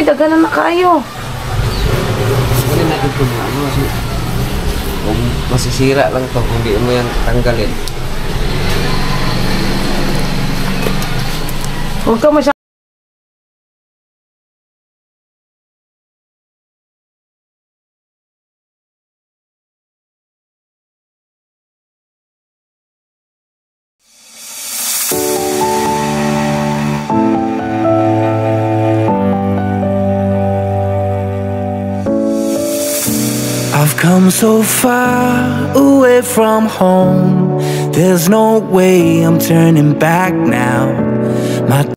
daganan na kayo. Wala natin ito mga ano kasi kung masisira lang to kung di mo yan tanggalin. Huwag ka masyadong. I've come so far away from home. There's no way I'm turning back now. My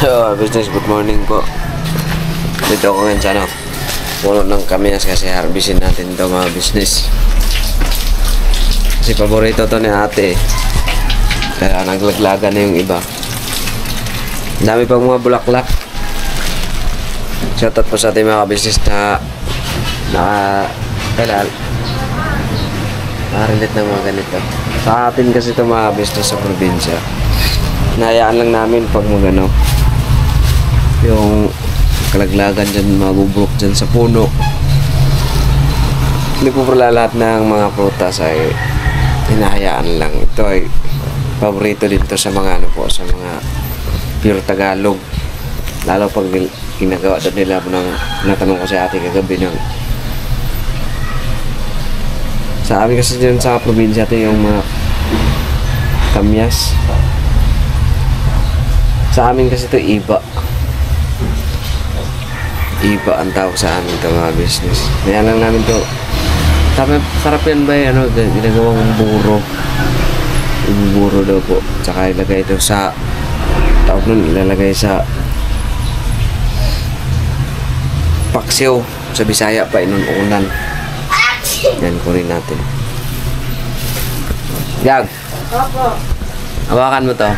So, business, good morning po. Dito ako ngayon sa ano, puno ng kamias kasi harvestin natin ito mga business. Kasi paborito to ni ate. Kaya naglaglagan na yung iba. Ang dami pang mga bulaklak. Shoutout po sa ating mga business na kailan nakarilate ng mga ganito. Sa atin kasi ito mga business sa probinsya. Nahayaan lang namin pag magano yung kalaglagan dyan, mabubrok dyan sa puno. Hindi po pala lahat ng mga prutas ay hinahayaan lang. Ito ay paborito dito sa mga ano po, sa mga pure Tagalog. Lalo pag ginagawa doon nila ng natanong ko si ate kagabi ng sa amin kasi dyan sa probinsya ito yung mga kamyas. Sa amin kasi ito iba. Iba ang tawag sa amin ito mga business. Kaya lang namin ito. Sarap yan ba ano, ginagawang buro. Yung buro daw po. Tsaka ilagay ito sa tawag nun, ilalagay sa paksiw. Sa Bisaya pa inununan. Yan kunin natin. Yag. Opo. Hawakan mo to.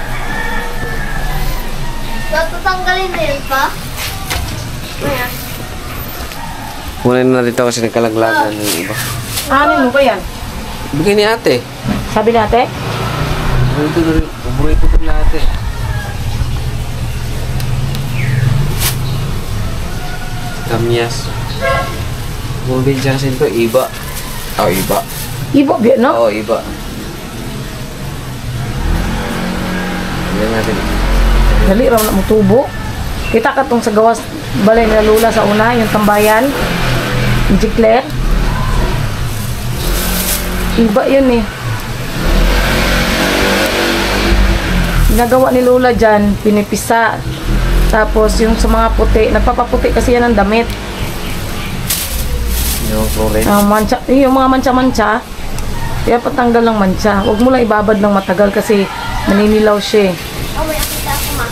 Tatanggalin na yun pa? Ayan. Kunin na dito kasi nagkalaglagan ng iba. Ano mo ba yan? Bigay ni ate. Sabi natin? Paborito ko lahat eh. Kamyas. Probinsya kasi ito, iba. Oh, iba. Ibo, no? Oo, iba. Yan natin. Dali raw na mutubo. Kita ka tong sa gawas balay na lula sa una, yung tambayan. Yung jikler. Iba yun eh. ginagawa ni Lola dyan, pinipisa. Tapos yung sa mga puti, nagpapaputi kasi yan ng damit. Yung florent. Yung mga mancha-mancha, kaya patanggal ng mancha. Huwag mo lang ibabad ng matagal kasi naninilaw siya eh. Oh, may nakita ako, ma.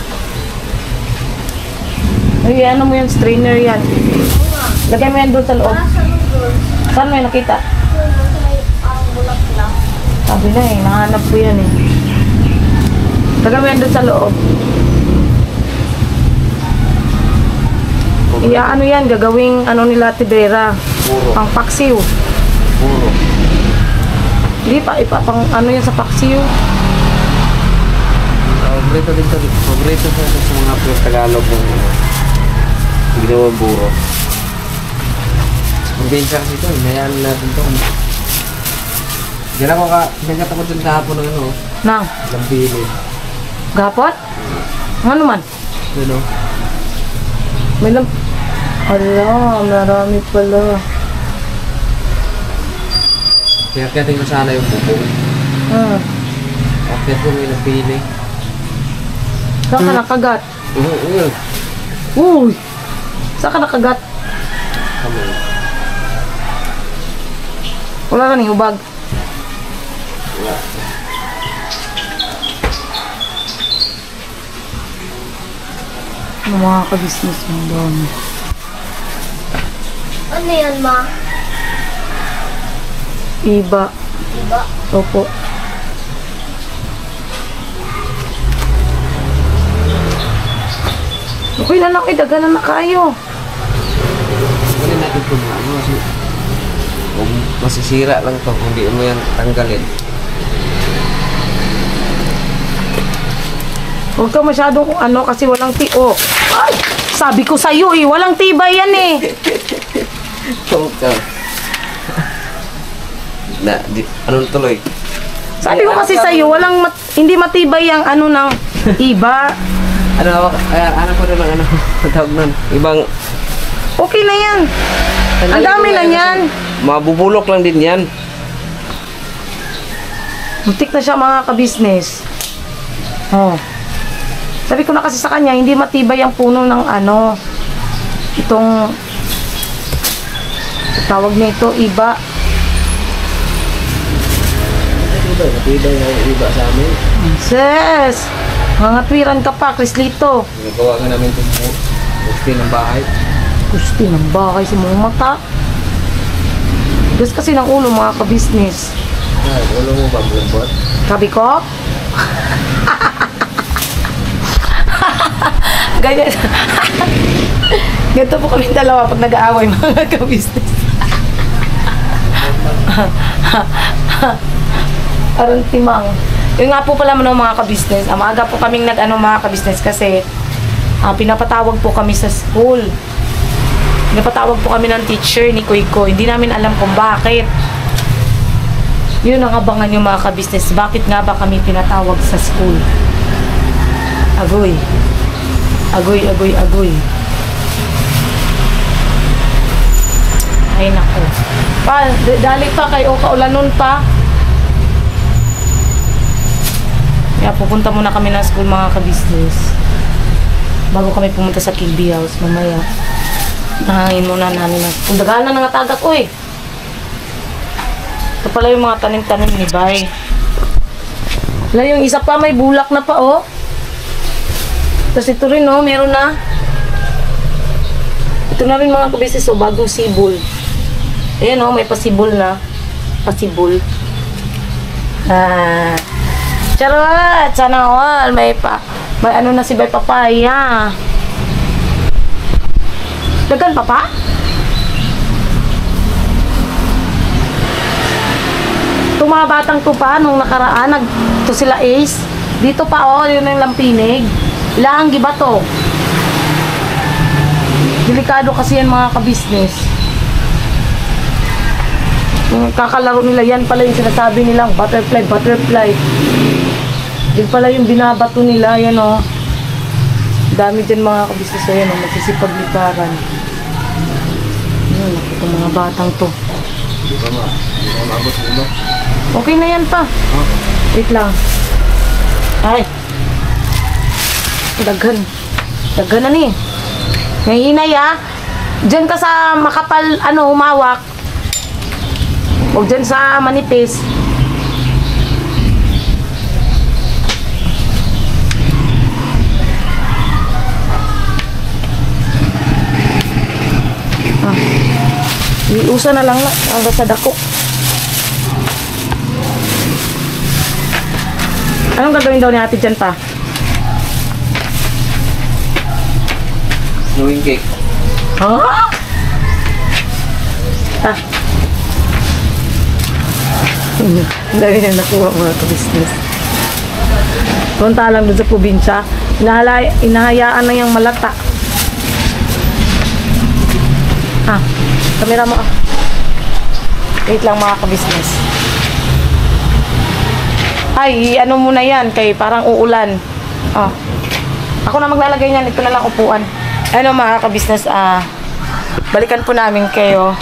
Ay, ano mo yan, strainer yan. Lagay mo yan doon sa loob. Nasa doon. Saan mo yan nakita? Doon, nasa may bulak lang. Sabi na eh, nahanap ko yan eh. Lagay mo yan doon sa loob. Iya, ano yan, gagawing ano nila Tibera. Puro. Pang paksiw. Puro. Hindi pa, pang ano yan sa paksiw. Paborito din to. Paborito sa mga pure Tagalog ng ginawang buro. Probinsya kasi ito, hinayaan natin ito. Diyan ako pinagat ako dyan kahapon ng ano, Nang, Lambili. gapot? Ano man? Ano? May lam... Ala, marami pala. Kaya tingnan sana yung bubong. Bakit ko may napili? Saan ka nakagat? Uy! Saan ka nakagat? Kami. Wala ka ning ubag. Ano mga ka-business mo doon? Ano yan, ma? Iba. Diba? Opo. Okay na lang, daganan na kayo. Tanggalin natin ito mga ano kasi kung masisira lang to kung di mo yan tanggalin. Huwag ka masyadong ano kasi walang Ay! Sabi ko sa'yo eh, walang tibay yan eh. Okay. Anong tuloy? Sabi ko kasi sa'yo, hindi matibay ang ano ng iba. Ano ko na lang ano tawag nun? Ibang Okay na yan. Ang dami na yan. mabubulok lang din yan. Muntik na siya mga ka-business. Oh. Sabi ko na kasi sa kanya, hindi matibay ang puno ng ano, itong tawag nito, iba. Matibay na yung iba sa amin. Sis! Mga twiran ka pa, Krislito. Nagawa nga namin itong gusti ng bahay. Gusti ng bakay sa mga mata. Gas kasi ng ulo mga ka-business. Ay, ulo mo ba bumbot? Sabi ko, ganyan. Ganito po kami dalawa pag nag-aaway mga ka-business. Aron timang. Yun nga po pala mga ka-business. Maaga po kaming nag-ano mga ka-business kasi pinapatawag po kami sa school. Pinapatawag po kami ng teacher ni Kuy Koy. Hindi namin alam kung bakit. Yun ang abangan yung mga ka-business. Bakit nga ba kami pinatawag sa school? Agoy. Agoy, agoy, agoy. Ay nako. Dali pa kayo kaulanon pa. Kaya pupunta muna kami ng school mga ka-business. Bago kami pumunta sa KB House mamaya. Nahangin muna namin ng school. Dagahan na nangatagak ko eh. Ito pala yung mga tanim-tanim ni Bay. Wala yung isa pa may bulak na pa oh. Tapos ito rin oh, meron na. Ito na rin mga ka-business oh, bagong sibol. Ayan oh, may pasibol na. Pasibol. Charot! Sana all. May ano na si Bay Papaya. Dagan pa pa? Itong mga batang to pa, nung nakaraan, to sila Ace. Dito pa oh, yun yung lampinig. Ilang giba to? Delikado kasi yan mga ka-business. Yung kakalaro nila, yan pala yung sinasabi nilang butterfly, butterfly. Yan pala yung binabato nila, yan o. Dami dyan mga kabisnes o yan o, magsisipaglikaran. Yan, itong mga batang to. Hindi ka maabot mo. Okay na yan pa. Wait lang. Ay. Daghan. Daghan na ni. May hinay ha. Diyan ka sa makapal, humawak. Huwag dyan sa manipis. Iusa na lang ang sa dako. Anong gagawin daw ni ate dyan pa? Snowing cake. Ha? Ah. Ang dami na nakuha mga ka-business. Punta lang dun sa probinsya. Inahayaan na yung malata. Ah, kamera mo ah. Wait lang mga ka-business. Ay, ano muna yan, kay parang uulan. Ah. Ako na maglalagay niyan, ito na lang upuan. Ano mga ka-business, balikan po namin kayo.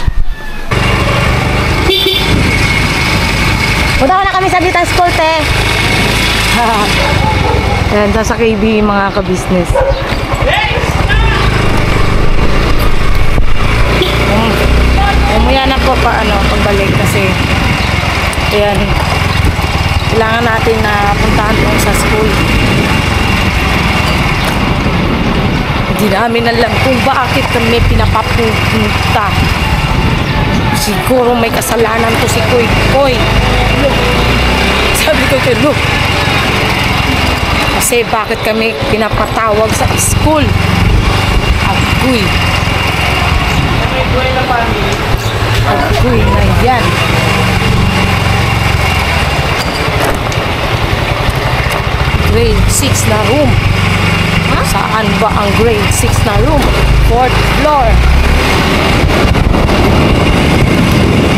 Punta na kami sa Ditang School, te. Ayan, sa KB mga ka-business. Umuya na po pagbalik kasi ayan, kailangan natin na puntahan po sa school. Hindi namin alam kung bakit kami pinapapunta. Siguro may kasalanan to si Koy. Koy, look. Sabi ko kay look. Kasi bakit kami pinapatawag sa school? Agoy. Agoy na yan. Grade 6 na room. Saan ba ang grade 6 na room? 4th floor.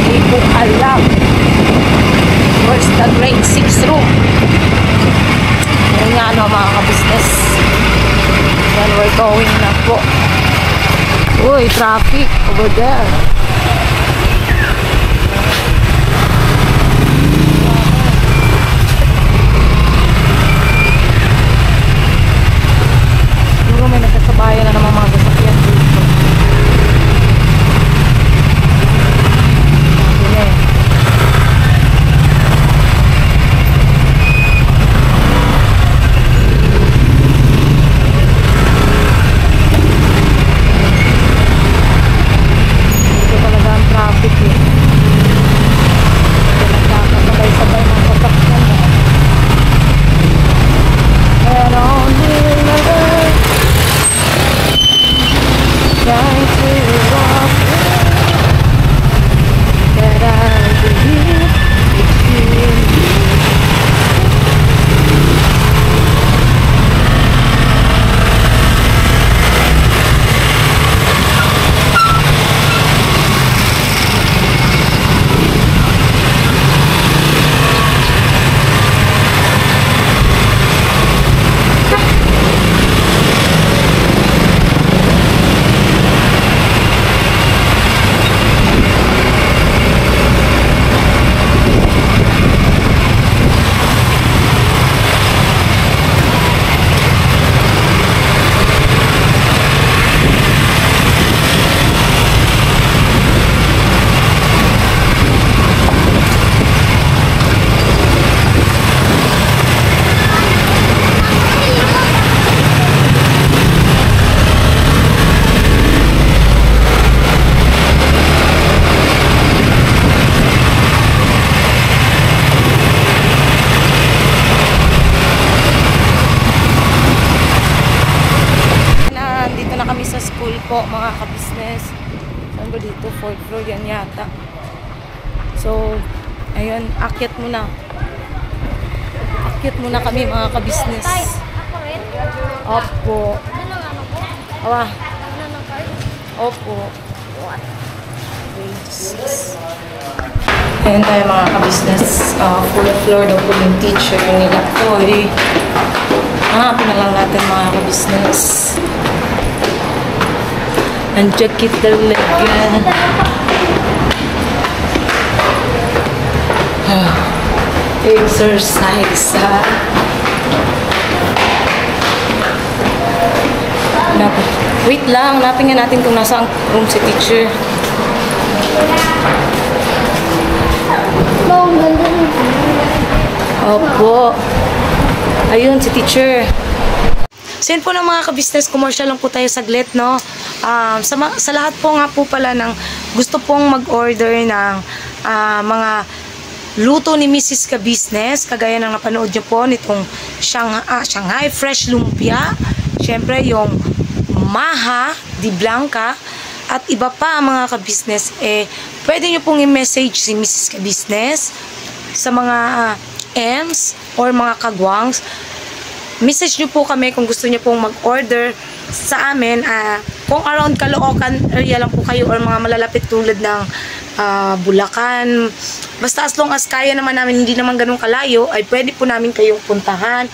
Hindi ko alam. Where's the grade 6 room? Yan nga mga ka-business. Then we're going na po. Uy, traffic over there. Siguro may nagkasabayan na naman mga sasakyan dito. po mga ka-business. Saan ba dito? 4th floor yan yata. So, ayun, akyat muna. Akyat muna kami mga ka-business. Ako rin? Opo. Ano nga ano po? Awa. Ano ng card? Opo. What? Ayan tayo mga ka-business. Full floor daw po yung teacher nila. Sorry. Hanapin na lang natin mga ka-business. Nandiyan kita talaga. Exercise, ha? Wait lang, hanapin nga natin kung nasa ang room si teacher. Ang ganda rin. Opo. Ayun, si teacher. So yun po ng mga ka-business, commercial lang po tayo saglit, no? Sa lahat po nga po pala ng gusto pong mag-order ng mga luto ni Mrs. Ka-Business, kagaya ng napanood nyo po nitong Shanghai Fresh Lumpia, syempre yung Maha di Blanca, at iba pa mga ka-business, pwede nyo pong i-message si Mrs. Ka-Business sa mga M's or mga kagwangs. Message nyo po kami kung gusto nyo pong mag-order sa amin. Kung around Caloocan area lang po kayo or mga malalapit tulad ng Bulacan, basta as long as kaya naman namin, hindi naman ganun kalayo, ay pwede po namin kayong puntahan.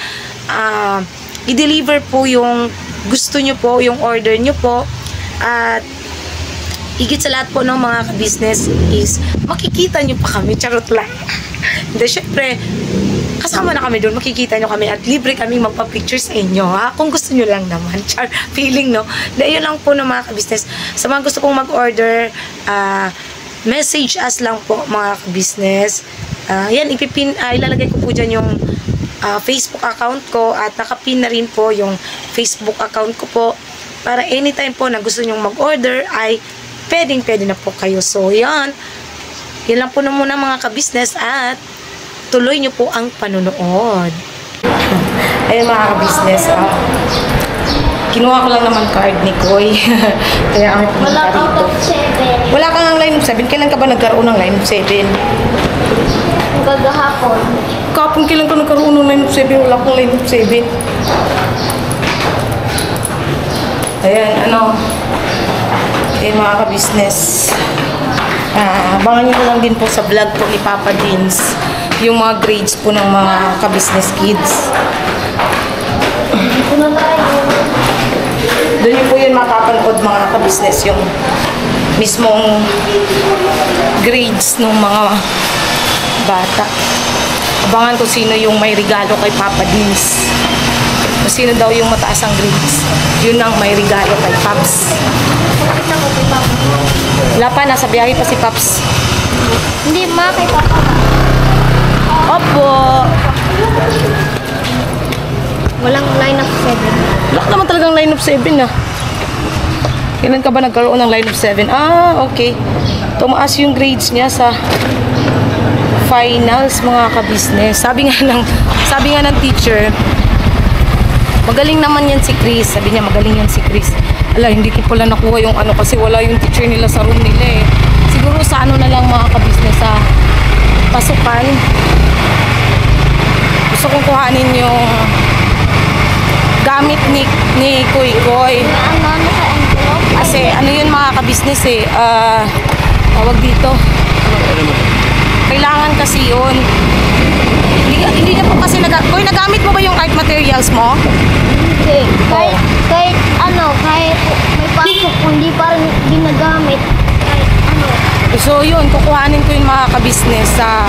I-deliver po yung gusto nyo po, yung order nyo po. At higit sa lahat po ng mga business is makikita nyo pa kami, charot lang. Hindi, syempre kasama na kami doon, makikita nyo kami at libre kami magpa-picture sa inyo, ha? Kung gusto nyo lang naman. Char, feeling, no? Dahil yun lang po ng mga business. Sa mga gusto pong mag-order, message us lang po mga business. Yan, ilalagay ko po dyan yung Facebook account ko at nakapin na rin po yung Facebook account ko po para anytime po na gusto nyong mag-order ay pwedeng-pwede na po kayo. So, yan. Yan lang po na muna mga ka-business at tuloy nyo po ang panunood. Ayun mga ka-business, kinuha ko lang naman card ni Koy. Kaya kami pumunta Wala out rito. of 7. Wala kang ang line of 7. Kailan ka ba nagkaroon ng line of 7? Gagahapon. Kapon kailan ka nagkaroon ng line of 7? Wala kang line of 7. Ayan, Ayan mga ka-business. Abangan nyo lang din po sa vlog po ni Papa Dins yung mga grades po ng mga ka-business kids. Dito na tayo. Doon nyo po yun mapapanood mga ka-business yung mismong grades ng mga bata. Abangan ko sino yung may regalo kay Papa Dins. Kung sino daw yung mataas ang grades, yun ang may regalo kay Paps. Pakita ko kay Papa. Wala pa, nasa biyahe pa si Paps. Hindi, ma, kay Papa. Opo! Walang line of 7. Wala ka naman talagang line of 7 ah. Kailan ka ba nagkaroon ng line of 7? Okay. Tumaas yung grades niya sa finals mga ka-business. Sabi nga ng teacher, magaling naman yan si Chris. Sabi niya magaling yan si Chris. Ala, hindi ko pala nakuha yung kasi wala yung teacher nila sa room nila eh. Siguro sa na lang mga ka-business sa pasukan. Gusto kong kuhanin yung gamit ni Koy Koy. Ano sa envelope? Kasi yun mga ka-business tawag dito. Kailangan kasi yun. Hindi na po kasi Koy, nagamit mo ba yung art materials mo? Hindi. Kahit may pasok, hindi pa rin ginagamit. Kahit So yun, kukuhanin ko yung mga ka-business sa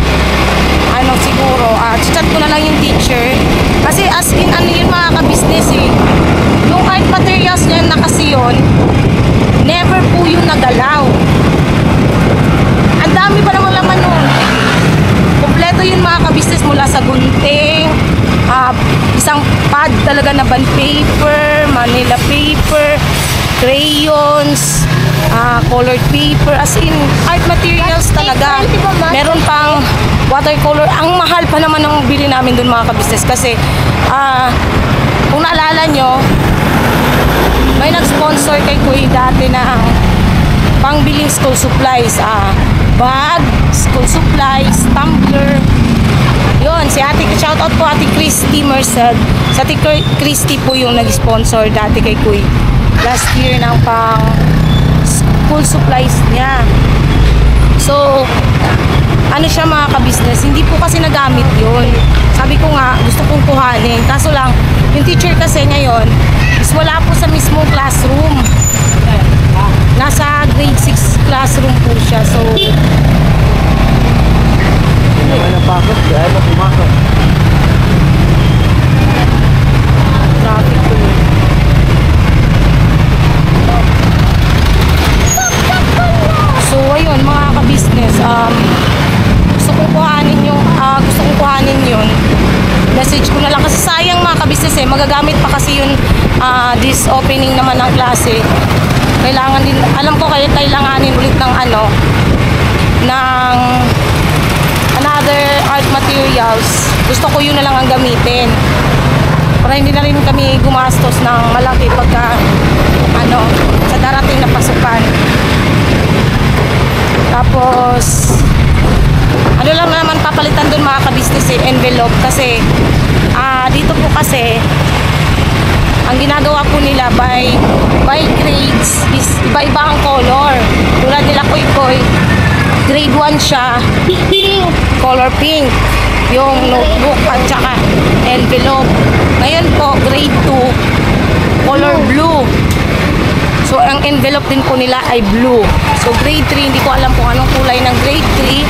siguro, chat ko na lang yung teacher. Kasi as in, yun mga ka-business yung art materials niya na kasi yun, never po yung nagalaw. Ang dami pa naman laman nun. Kompleto yun mga ka-business mula sa gunting, isang pad talaga na bond paper, manila paper, crayons, colored paper, as in art materials talaga. Meron pang watercolor. Ang mahal pa naman ng bili namin dun mga ka-business kasi kung naalala nyo, may nag-sponsor kay Kuya dati na pangbiling school supplies, bag, school supplies, tumbler. Yun, si shoutout po Ate Christy Merced. Si Ate Christy po yung nag-sponsor dati kay Kuya last year ng pang school supplies niya. So, siya mga ka-business, hindi po kasi nagamit yun. Sabi ko nga, gusto kong kuhanin. Kaso lang, yung teacher kasi ngayon is wala po sa mismong classroom. Nasa grade 6 classroom po siya. So, traffic po yun. ko na lang. Kasi sayang mga ka-business eh. Magagamit pa kasi yun this opening naman ng klase. Kailangan din, alam ko kayo kailanganin ulit ng ng another art materials. Gusto ko yun na lang ang gamitin. Para hindi na rin kami gumastos ng malaki pagka sa darating na pasukan. Tapos ano lang naman papalitan dun mga ka-business eh, envelope kasi dito po kasi ang ginagawa po nila by grades is iba-iba ang color. Tulad nila Koy, grade 1 siya, color pink yung notebook at saka envelope. Ngayon po grade 2 color blue. So ang envelope din po nila ay blue. So grade 3, hindi ko alam kung anong kulay ng grade 3.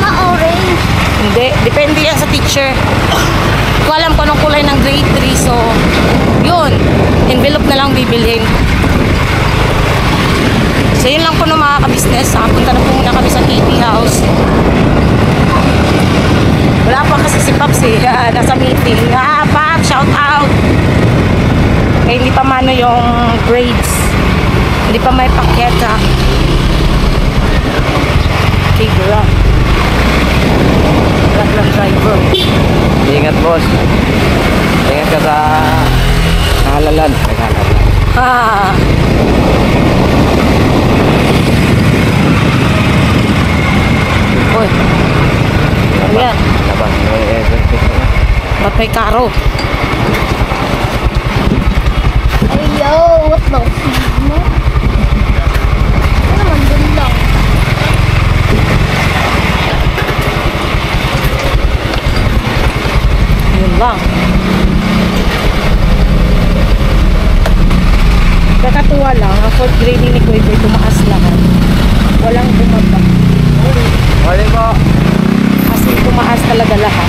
Ma-orange. Hindi, depende yan sa teacher. Hindi ko alam kung anong kulay ng grade 3. So yun, envelope na lang bibilhin. So yun lang po ng mga ka-business. Punta na po muna kami sa KP House. Wala pa kasi si Pops eh, nasa meeting. Pops, shout out! Eh, hindi pa mano yung grades. Hindi pa may paketa. Okay, bro. Lang driver. Ingat, boss. Ingat ka sa halalan. Uy. Ano yan? Ba't may karo? Ayo, what the fuck mo? Ano naman dun lang? Yun lang. Kakatuwa lang, ang 4th grading ni Kuya tumaas lahat. Walang bumaba. Huli po. Kasi tumaas talaga lahat.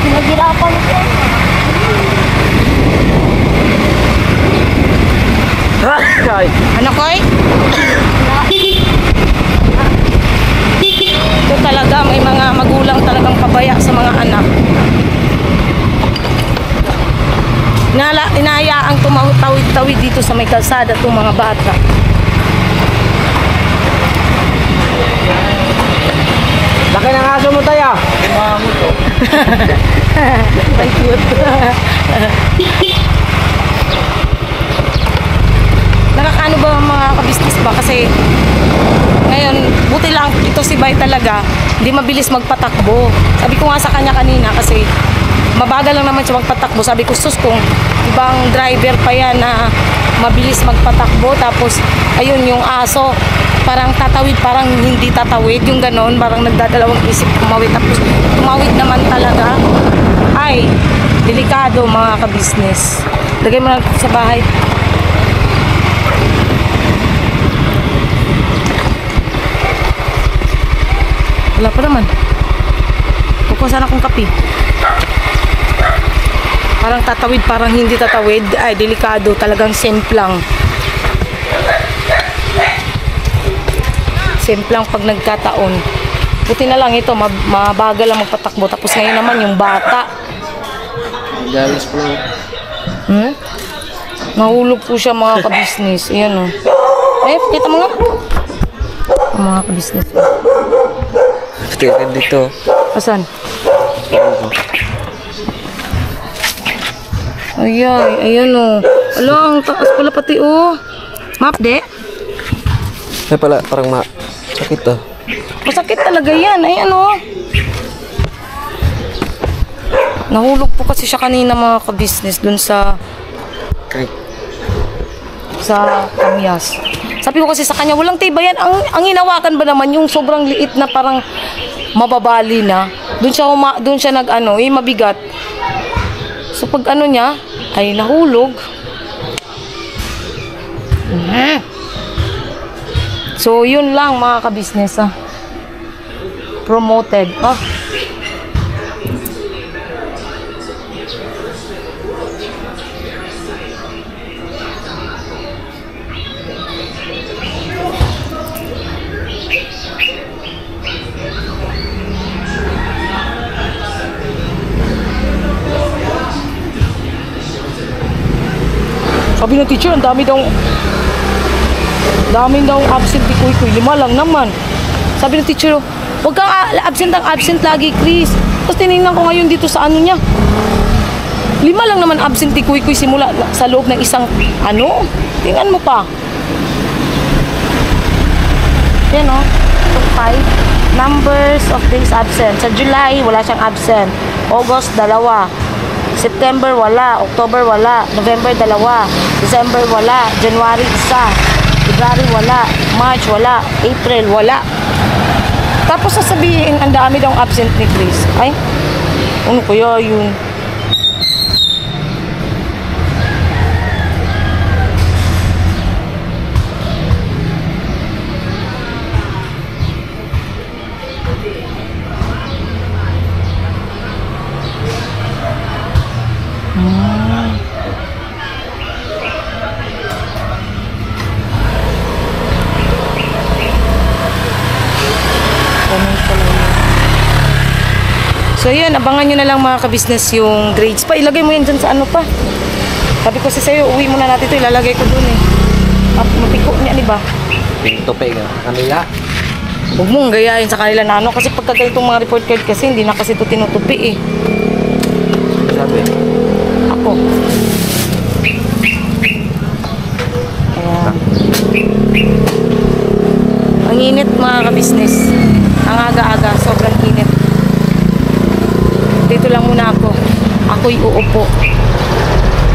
Pinaghirapan ko. Ano, Koy? Ito talaga, may mga magulang talagang pabaya sa mga anak. Inahayaang tumawid-tawid dito sa may kalsada itong mga bata. Laki ng aso mo tayo. Ay, cute. Nakakaano ba mga ka-business ba? Kasi ngayon, buti lang ito si Bay talaga, hindi mabilis magpatakbo. Sabi ko nga sa kanya kanina kasi mabagal lang naman siya magpatakbo. Sabi ko, sus, kung ibang driver pa yan na mabilis magpatakbo. Tapos, ayun, yung aso, parang tatawid, parang hindi tatawid. Yung ganon, parang nagdadalawang isip tumawid. Tapos, tumawid naman talaga. Ay, delikado mga ka-business. Lagay mo lang sa bahay. Wala pa naman. Kukuha sana akong kape. Parang tatawid, parang hindi tatawid. Ay, delikado. Talagang semplang. Semplang pag nagkataon. Buti na lang ito, mabagal lang magpatakbo. Tapos ngayon naman yung bata. Dalas po lang. Nahulog po siya mga ka-business. Ayan o. Eh, kita mo nga. Mga ka-business. Tingnan dito. Asan? Ayan o. Ala, ang taas pala pati o. Map, de? Ay pala, parang sakit to. Masakit talaga yan. Ayan o. Nahulog po kasi siya kanina mga ka-business dun sa kamyas. Sabi ko kasi sa kanya, walang tibayan. Ang hinawakan ba naman yung sobrang liit na parang mababali na. Doon siya nag-ano, mabigat. So pag ano niya, ay nahulog. So yun lang mga ka-business promoted. Sabi ng teacher, ang dami daw absent ni Kuy Kuy. 5 lang naman. Sabi ng teacher, huwag kang absent lagi, Chris. Tapos tinignan ko ngayon dito sa ano niya. 5 lang naman absent ni Kuy Kuy simula sa loob ng isang ano. Tingnan mo pa. Yan o. 5. Numbers of days absent. Sa July, wala siyang absent. August, 2. September, wala. October, wala. November, 2. December, wala. January, 1. February, wala. March, wala. April, wala. Tapos sasabihin, ang dami daw absent ni Chris. Ay, ano kaya yun? So yun, abangan nyo na lang mga ka-business yung grades pa. Ilagay mo yan dyan sa ano pa. Sabi ko sa'yo, uwi muna natin ito. Ilalagay ko dun eh. Mapiko niya, di ba? Tupi nga. Kanila. Huwag mong gayahin sa kanila na ano. Kasi pagka ganitong mga report card kasi, hindi na kasi ito tinutupi eh. Sabi. Ako. Ayan. Ang init mga ka-business. Ang aga-aga, sobrang init. Dito lang muna ako. Ako'y uupo.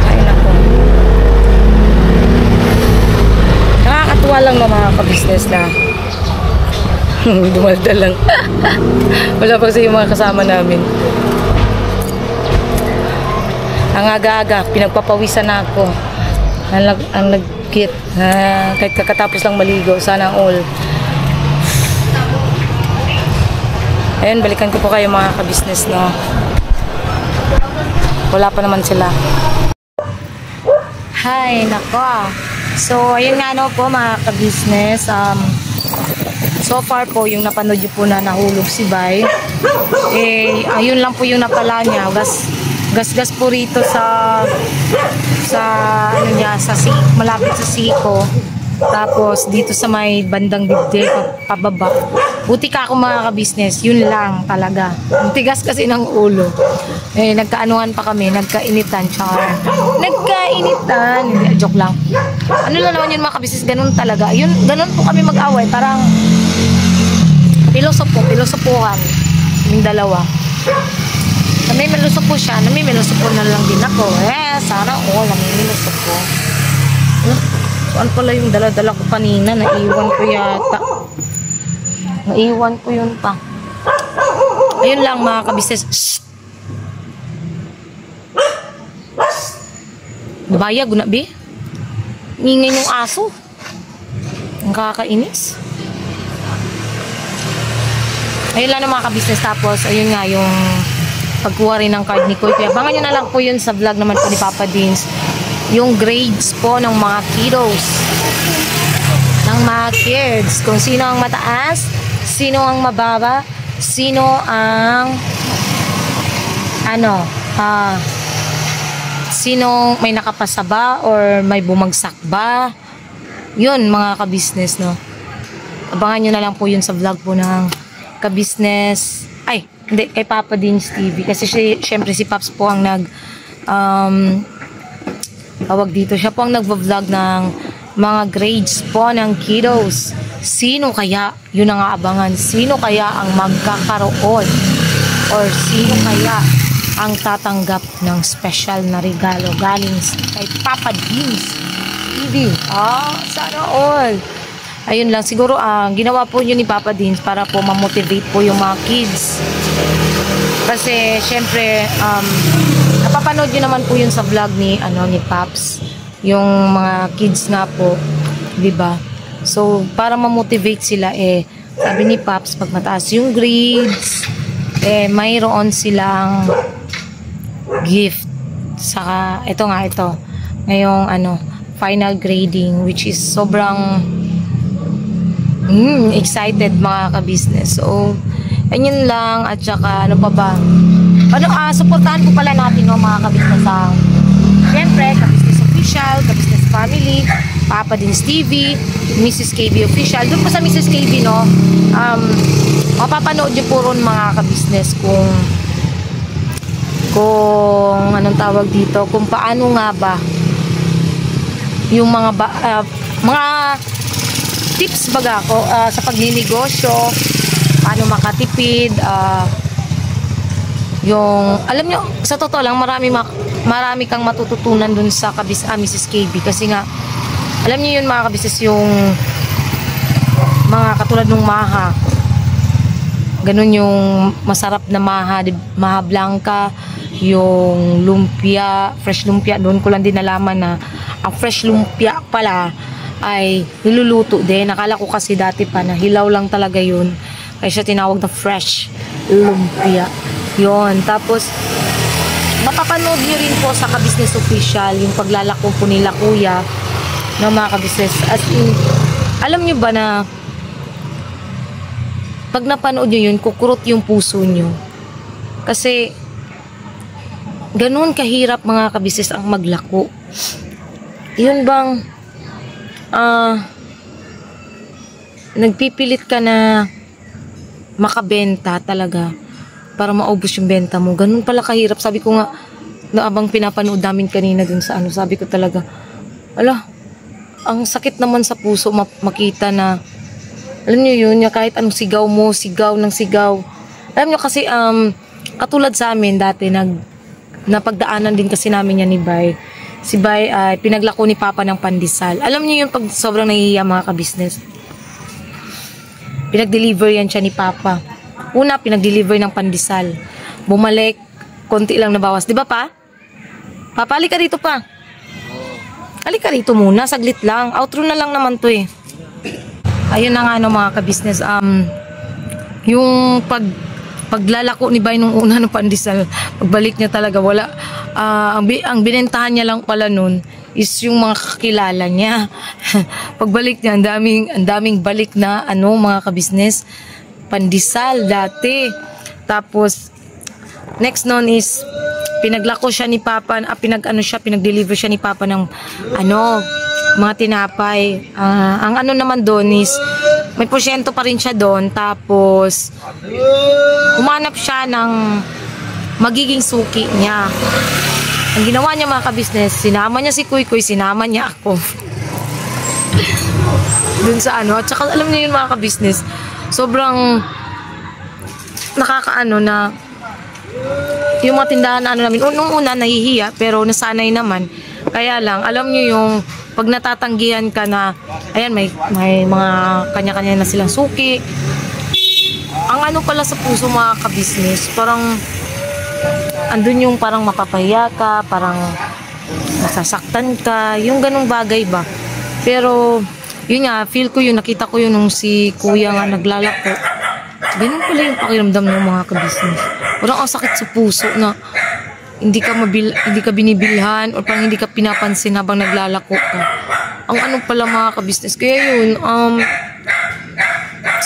Kain ako. Nakakatuwa lang na mga ka-business na dumalda lang. Wala pa kasi yung mga kasama namin. Ang aga-aga, pinagpapawisan na ako. Ang nag-kit. Kahit kakatapos lang maligo. Sana all. Ayun, balikan ko po kayo mga ka-business, no? Wala pa naman sila. Hi, nako. So, ayun nga no po mga ka-business. So far po, yung napanood nyo po na nahulog si Bay. Ayun lang po yung napala niya. Gas po rito sa ano niya, malapit sa siko. Tapos dito sa may bandang dibdib pababa. Buti ka ako mga ka-business, yun lang talaga. Ang tigas kasi ng ulo. Nagkaanuhan pa kami, nagkainitan. Nagkainitan. Hindi, joke lang. Ano lang naman yun mga ka-business, ganun talaga. Yun, ganun po kami mag-away. Parang pilosopuhan. Yung dalawa. Namimilusopo siya, namimilusopo na lang din ako. Sana namimilusopo. Saan pala yung dala-dala ko kanina? Naiwan ko yata. Naiwan ko yun pa. Ayun lang mga ka-business. Shhh! Nabaya, gunabi? Ngingin yung aso. Ang kakainis. Ayun lang mga ka-business. Tapos, ayun nga yung pagkuha rin ng card ni Kuy. Kaya abangan nyo na lang po yun sa vlog naman po ni Papa Dins. Yung grades po ng mga kiddos. Ng mga kids. Kung sino ang mataas, sino ang mababa, sino ang sino may nakapasa ba or may bumagsak ba. Yun mga ka-business, no. Abangan nyo na lang po yun sa vlog po ng ka-business. Ay, hindi, kay Papa Dins TV. Kasi syempre si Paps po ang tawag dito. Siya po ang nagva-vlog ng mga grades po ng kiddos. Sino kaya? Yun ang aabangan. Sino kaya ang magkakaroon? Or sino kaya ang tatanggap ng special na regalo galing kay Papa Dins TV? Sana all. Ayun lang. Siguro, ginawa po yun ni Papa Dins para po mamotivate po yung mga kids. Kasi, syempre, napapanood nyo naman po yun sa vlog ni Paps. Yung mga kids nga po, diba? So, para mamotivate sila, sabi ni Paps, pag mataas yung grades, mayroon silang gift. Saka, ito. Ngayong, final grading, which is sobrang excited mga ka-business. So, ayun lang. At saka, ano pa ba? Supportahan po pala natin, no, mga ka-business. Siyempre, ka-business official. Official, Ka-Business Family, Papa Dins TV, Mrs. KB Official. Doon po sa Mrs. KB, no, mapapanood nyo po ron mga ka-business kung anong tawag dito, kung paano nga ba yung mga tips baga ko sa pagninegosyo, paano makatipid, yung alam nyo, sa totoo lang marami kang matututunan dun sa Mrs. KB kasi nga alam niyo yun mga kabisnes, yung mga katulad ng maha, ganun yung masarap na maha blanca, yung lumpia, fresh lumpia. Doon ko lang din nalaman na ang fresh lumpia pala ay niluluto din. Nakala ko kasi dati pa na hilaw lang talaga yun, kaya siya tinawag na fresh lumpia yun. Tapos mapapanood nyo rin po sa Ka-Business Official yung paglalako po nila kuya ng mga ka-business. As in, alam nyo ba na pag napanood nyo yun, kukurot yung puso nyo. Kasi ganun kahirap mga ka-business ang maglako. Yun bang nagpipilit ka na makabenta talaga para maubos yung benta mo. Ganun pala kahirap. Sabi ko nga, na abang pinapanood namin kanina dun sa sabi ko talaga, ang sakit naman sa puso makita na, alam nyo yun, kahit anong sigaw mo, sigaw ng sigaw. Alam nyo kasi, katulad sa amin dati, napagdaanan din kasi namin yan ni Bay. Si Bay, pinaglako ni Papa ng pandesal. Alam nyo yun, pag sobrang nahihiya mga ka-business, pinag-deliver yan siya ni Papa. Una, pinag-deliver ng pandesal. Bumalik, konti lang nabawas. Diba pa? Papa, halika rito pa. Halika rito muna, saglit lang. Outro na lang naman to eh. Ayun na nga mga ka-business. Yung paglalako ni Bay nung una ng pandesal, pagbalik niya talaga, wala. Ang binentahan niya lang pala nun is yung mga kakilala niya. Pagbalik niya, ang daming balik na mga ka-business. Pandesal dati. Tapos, next nun is, pinaglako siya ni Papa, pinag-deliver siya ni Papa ng mga tinapay. Ang naman doon is may porsyento pa rin siya doon. Tapos umanap siya ng magiging suki niya. Ang ginawa niya mga ka-business, sinama niya si Kuy, sinama niya ako dun sa At saka alam niyo yun mga ka-business, sobrang nakakaano na yung mga tindahan namin, nung una nahihiya, pero nasanay naman. Kaya lang, alam nyo yung pag natatanggihan ka na, ayan, may mga kanya-kanya na silang suki. Ang pala sa puso mga ka-business, parang andun yung parang mapapahiya ka, parang masasaktan ka, yung ganung bagay ba. Pero, yun nga, feel ko yun, nakita ko yun nung si kuya nga naglalako. Ganun pala yung pakiramdam ng mga ka-business. Parang ang sakit sa puso na hindi ka binibilhan o parang hindi ka pinapansin habang naglalako ka. Ang pala mga ka-business. Kaya yun,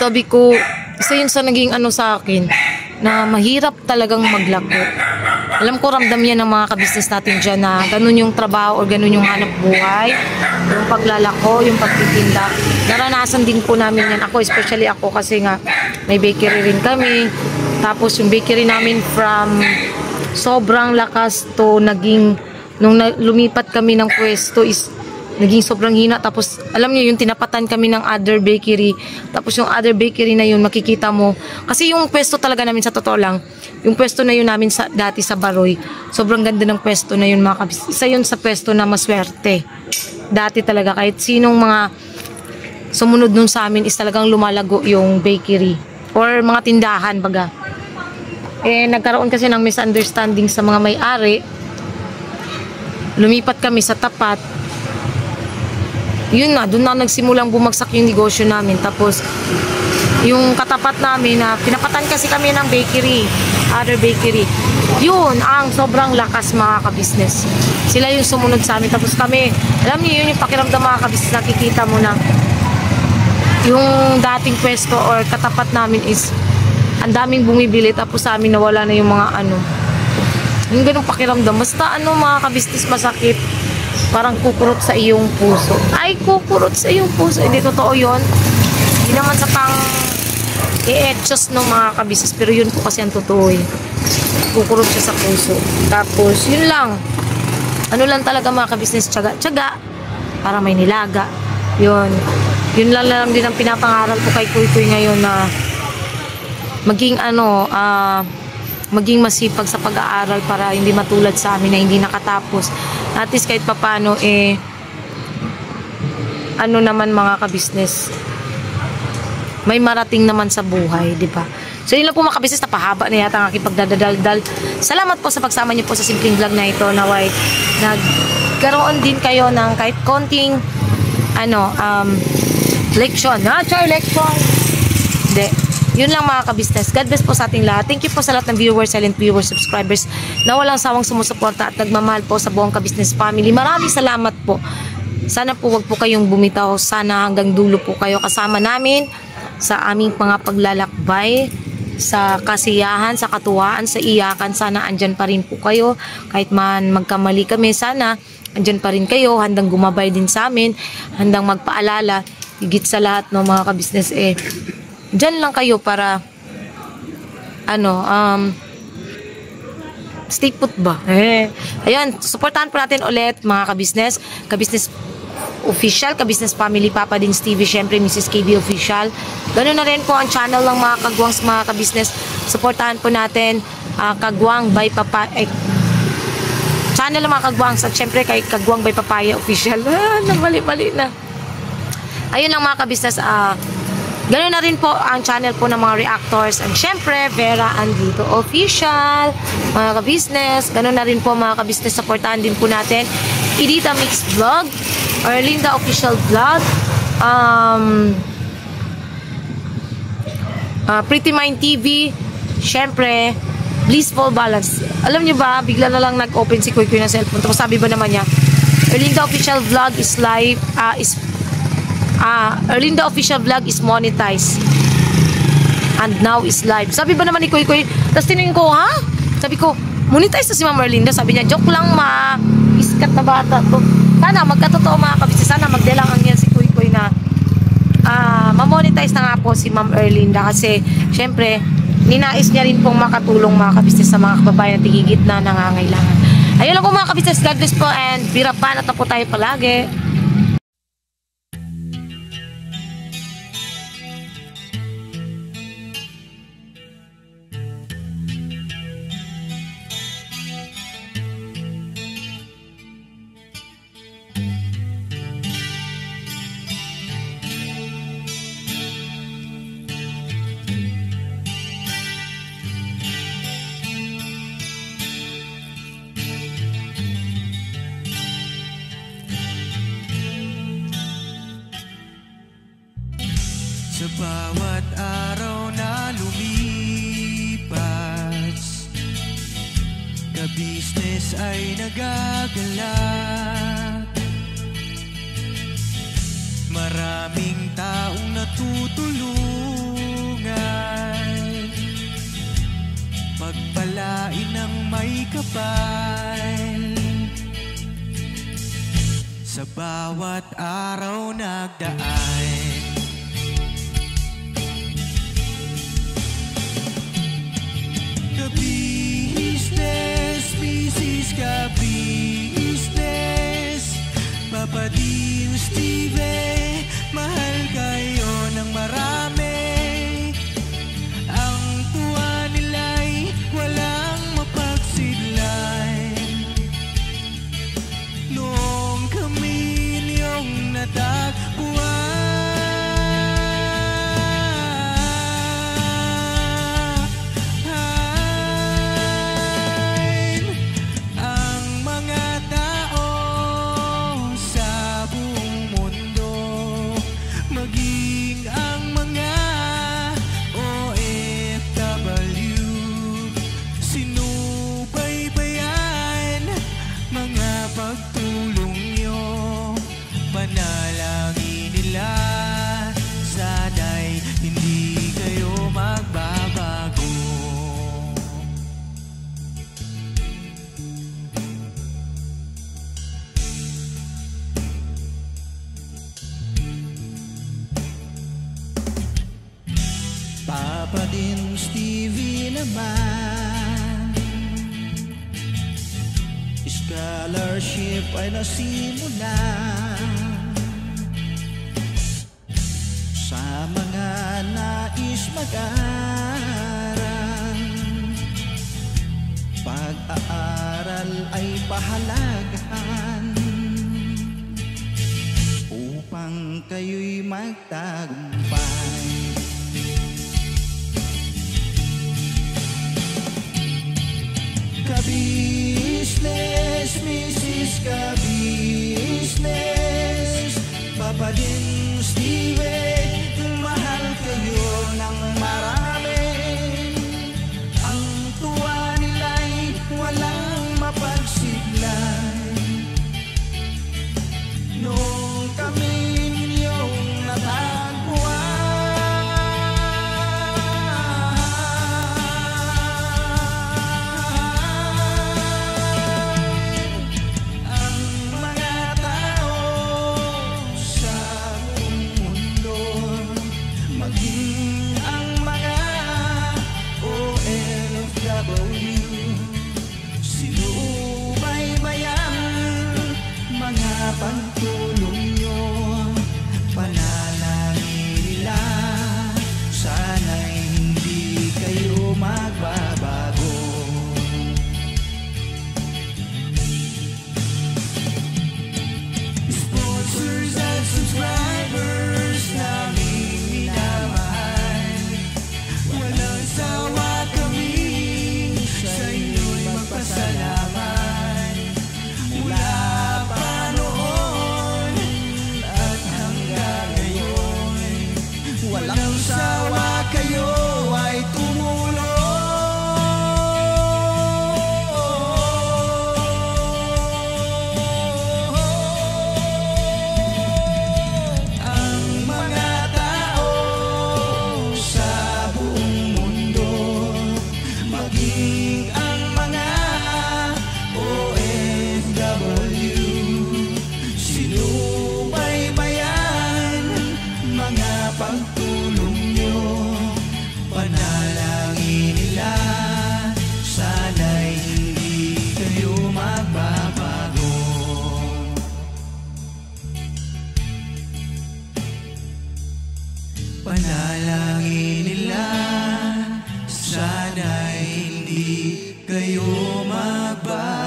sabi ko, isa yun sa naging sa akin, na mahirap talagang maglako. Alam ko, ramdam yan ng mga ka-business natin dyan na ganun yung trabaho o ganun yung hanap buhay, yung paglalako, yung pagtitinda. Naranasan din po namin yan. Ako, especially ako, kasi nga may bakery rin kami. Tapos yung bakery namin from sobrang lakas to naging, nung lumipat kami ng pwesto is naging sobrang hina. Tapos alam niyo yung tinapatan kami ng other bakery. Tapos yung other bakery na yun, makikita mo. Kasi yung pwesto talaga namin, sa totoo lang, yung pwesto na yun namin dati sa Baroy, sobrang ganda ng pwesto na yun mga kabis. Isa yun sa pwesto na maswerte. Dati talaga, kahit sinong mga sumunod nun sa amin is talagang lumalago yung bakery. Or mga tindahan baga. Nagkaroon kasi ng misunderstanding sa mga may-ari. Lumipat kami sa tapat. Yun na, doon na nagsimulang bumagsak yung negosyo namin. Tapos, yung katapat namin na pinapatan kasi kami ng bakery, other bakery. Yun, ang sobrang lakas mga ka-business. Sila yung sumunod sa amin. Tapos kami, alam niyo yun yung pakiramdam mga ka-business, nakikita mo na yung dating pwesto or katapat namin is ang daming bumibili, tapos sa amin nawala na yung mga yung ganung pakiramdam. Basta mga ka-business, masakit. parang kukurot sa iyong puso. Ay, kukurot sa iyong puso. Hindi totoo yun. Hindi naman sa pang i-etchos ng mga kabisnes. Pero yun po kasi ang totoo eh. Kukurot siya sa puso. Tapos, yun lang. Ano lang talaga mga kabisnes, tsaga para may nilaga. Yun lang din ang pinapangaral ko kay Kuy ngayon na maging maging masipag sa pag-aaral para hindi matulad sa amin na hindi nakatapos. At least kahit papano naman mga kabisnes, may marating naman sa buhay, di ba? So yun lang po mga kabisnes, napahaba na yata ang aking pagdadaldal. Salamat po sa pagsama niyo po sa simpleng vlog na ito, naway nagkaroon din kayo ng kahit konting leksyon. Leksyon. Hindi. Yun lang mga kabisnes. God bless po sa ating lahat. Thank you po sa lahat ng viewers, silent viewers, subscribers na walang sawang sumusuporta at nagmamahal po sa buong kabisnes family. Maraming salamat po. Sana po wag po kayong bumitaw. Sana hanggang dulo po kayo kasama namin sa aming mga paglalakbay, sa kasiyahan, sa katuwaan, sa iyakan. Sana andyan pa rin po kayo. Kahit man magkamali kami, sana andyan pa rin kayo. Handang gumabay din sa amin. Handang magpaalala. Higit sa lahat ng mga kabisnes dyan lang kayo para stay put ba? Ayan, supportahan po natin ulit mga kabisnes. Kabisnes Official, Kabisnes Family, Papa Dins TV, syempre Mrs. KB Official. Ganun na rin po ang channel ng mga kagwangs mga kabisnes. Supportahan po natin Kagwang by Papa channel ng mga kagwangs at syempre kay Kagwang by Papaya Official. Mali na. Ayun lang mga kabisnes, ganoon na rin po ang channel po ng mga reactors. And syempre, Vera Andito Official, mga kabisnes. Ganoon na rin po mga kabisnes, supportahan din po natin Edita Mix Vlog, Erlinda Official Vlog, Pretty Mind TV, syempre, Blissful Balance. Alam nyo ba, bigla na lang nag-open si Kuy ng cellphone. Tapos sabi ba naman niya, Erlinda Official Vlog is live, Erlinda Official Vlog is monetized and now is live. Sabi ba naman ni Kuy? Tapos tinignan ko, ha? Sabi ko, monetize na si Ma'am Erlinda. Sabi niya, joke lang ma, iskat na bata to. Sana magkatotoo mga kabisnes. Sana magdalangan yan si Kuy na mamonetize na nga po si Ma'am Erlinda. Kasi syempre ninais niya rin pong makatulong mga kabisnes sa mga kababayan na tigigit na nangangailangan. Ayun lang po mga kabisnes. God bless po and birapan at po tayo palagi. Sa bawat araw na lumipas, kabisnes ay nagagalak. Maraming taong natutulungan, pagpalain ng may kapal. Sa bawat araw nagdaan, Kabisnes, Mrs. Kabisnes, Papa Dins TV, mahal kayo ng marami. Ang tuwa nila'y walang mapagsidlay. Noong kami niyong natagpuan, naman. Scholarship ay nasimulan sa mga nais mag-aral. Pag-aaral ay pahalagahan upang kayo'y magtagumpay. Ka-business, Mrs. Ka-business, Papa din Steven, mahal kayo ng marami. Ang tuwa nila'y walang mapagsiglay. Nung kami ninyong natagpuan, pagtulong nyo, panalangin nila, sana'y hindi kayo magbabago. Sponsors at subscribers naming minamahal, walang sawa kami sa inyo'y magpasalamat. Mula pa noon at hanggang ngayon, walang sawa kayo ay tumulong. Ang mga tao sa buong mundo, maging ang mga OFW, sinubaybayan mga pagtulong nyo, panalangin nila, sana'y hindi kayo magbabago. Panalangin nila, sana'y hindi kayo magbabago.